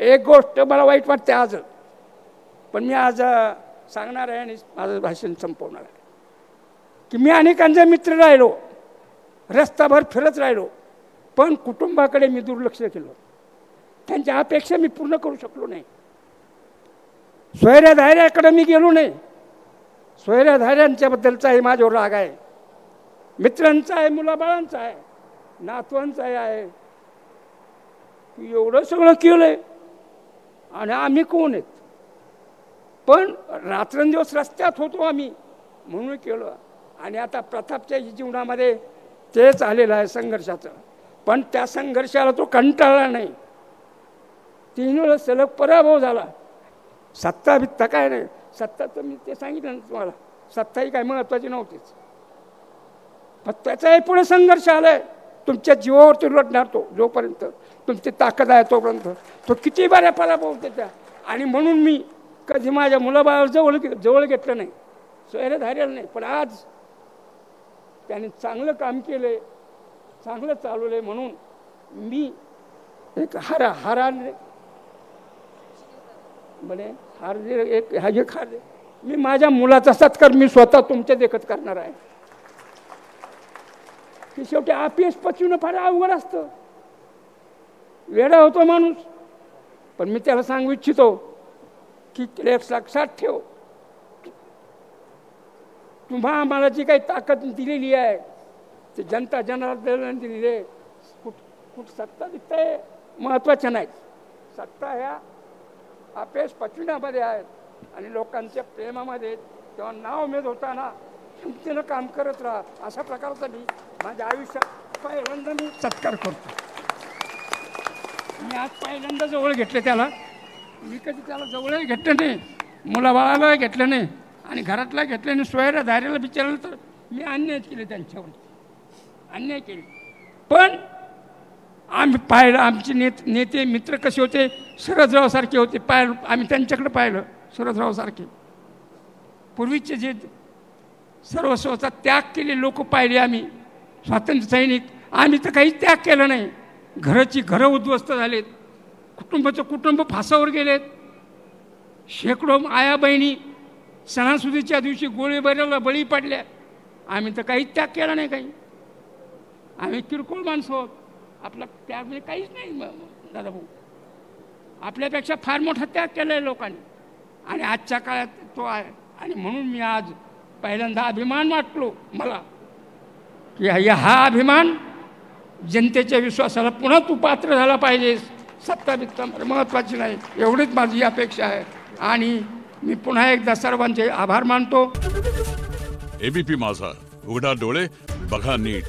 एक गोष्ट मला वाईट वाटते आज, पण मी आज सांगणार आहे आणि माझं भाषण संपवणार आहे की मी अनेकांचे मित्र राहिलो, रस्ताभर फिरत राहिलो, पण कुटुंबाकडे मी दुर्लक्ष केलं. त्यांच्या अपेक्षा मी पूर्ण करू शकलो नाही. सोयऱ्या-धायऱ्याकडे मी गेलो नाही. सोयऱ्या-धायऱ्यांच्याबद्दलचाही माझ्यावर राग आहे, मित्रांचा आहे, मुलाबाळांचा आहे, नातवांचाही आहे. एवढं सगळं केलंय आणि आम्ही कोण आहेत? पण रात्रंदिवस रस्त्यात होतो आम्ही म्हणून केलं. आणि आता प्रतापच्या जीवनामध्ये तेच आलेलं आहे संघर्षाचं. पण त्या संघर्षाला तो कंटाळला नाही. 3 वेळा सलग पराभव झाला. सत्ता बित्ता काय नाही. सत्ता तर मी ते सांगितलं ना तुम्हाला, सत्ताही काय महत्त्वाची नव्हतीच. पण त्याचाही पुढे संघर्ष आलाय. तुमच्या जीवावरती लढणार तो जोपर्यंत तुमची ताकद आहे तोपर्यंत. तो किती बऱ्या पराभव त्याच्या. आणि म्हणून मी कधी माझ्या मुलाबाळावर जवळ घेतलं नाही, सोयऱ्या-धायऱ्याला नाही. पण आज त्याने चांगलं काम केलंय, चांगलं चालवलंय म्हणून मी एक हाराने म्हणे एक मी माझ्या मुलाचा सत्कार मी स्वतः तुमच्या देखत करणार आहे. की शेवटी अपयश पचवणं फार अवघड असतं. वेडा होतो माणूस. पण मी त्याला सांगू इच्छितो की लक्षात ठेव, तुम्हा आम्हाला जी काही ताकद दिलेली आहे ती जनता जनार्दनाने दिलेली आहे. कुठ सत्ता दिसत आहे महत्त्वाच्या नाहीत. सत्ता ह्या अपयश पचविण्यामध्ये आहेत आणि लोकांच्या प्रेमामध्ये. तेव्हा नाउमेद होताना हिमतीनं काम करत राहा. अशा प्रकारचा मी माझ्या आयुष्यात पहिल्यांदा मी सत्कार करतो. मी आज पहिल्यांदा जवळ घेतले त्याला. मी कधी त्याला जवळही घेतलं नाही, मुलाबाळाला घेतलं नाही आणि घरातला घेतलं नाही. सोयऱ्या-धायऱ्याला विचारलं तर मी अन्याय केले, त्यांच्यावर अन्याय केले. पण आम्ही पाहिलं आमचे नेते मित्र कसे होते, शरदरावसारखे होते. आम्ही त्यांच्याकडे पाहिलं, शरदरावसारखे पूर्वीचे जे सर्वस्वाचा त्याग केले लोक पाहिले आम्ही. स्वातंत्र्य सैनिक. आम्ही तर काहीच त्याग केला नाही. घरं उद्ध्वस्त झालेत, कुटुंब फासावर गेलेत. शेकडो आया बहिणी सणासुदीच्या दिवशी गोळीबाराला बळी पडल्या. आम्ही तर काहीच त्याग केला नाही. काही आम्ही किरकोळ माणसं आहोत. आपला त्याग म्हणजे काहीच नाही दादाभाऊ. आपल्यापेक्षा फार मोठा त्याग केला आहे लोकांनी आणि आजच्या काळात तो आहे. आणि म्हणून मी आज पहिल्यांदा अभिमान वाटलो मला की हा अभिमान जनतेच्या विश्वासाला पुन्हा तू पात्र झाला पाहिजेस. सत्ता बित्ता महत्त्वाची नाही, एवढीच माझी अपेक्षा आहे. आणि मी पुन्हा एकदा सर्वांचे आभार मानतो. एबीपी माझा, उघडा डोळे बघा नीट.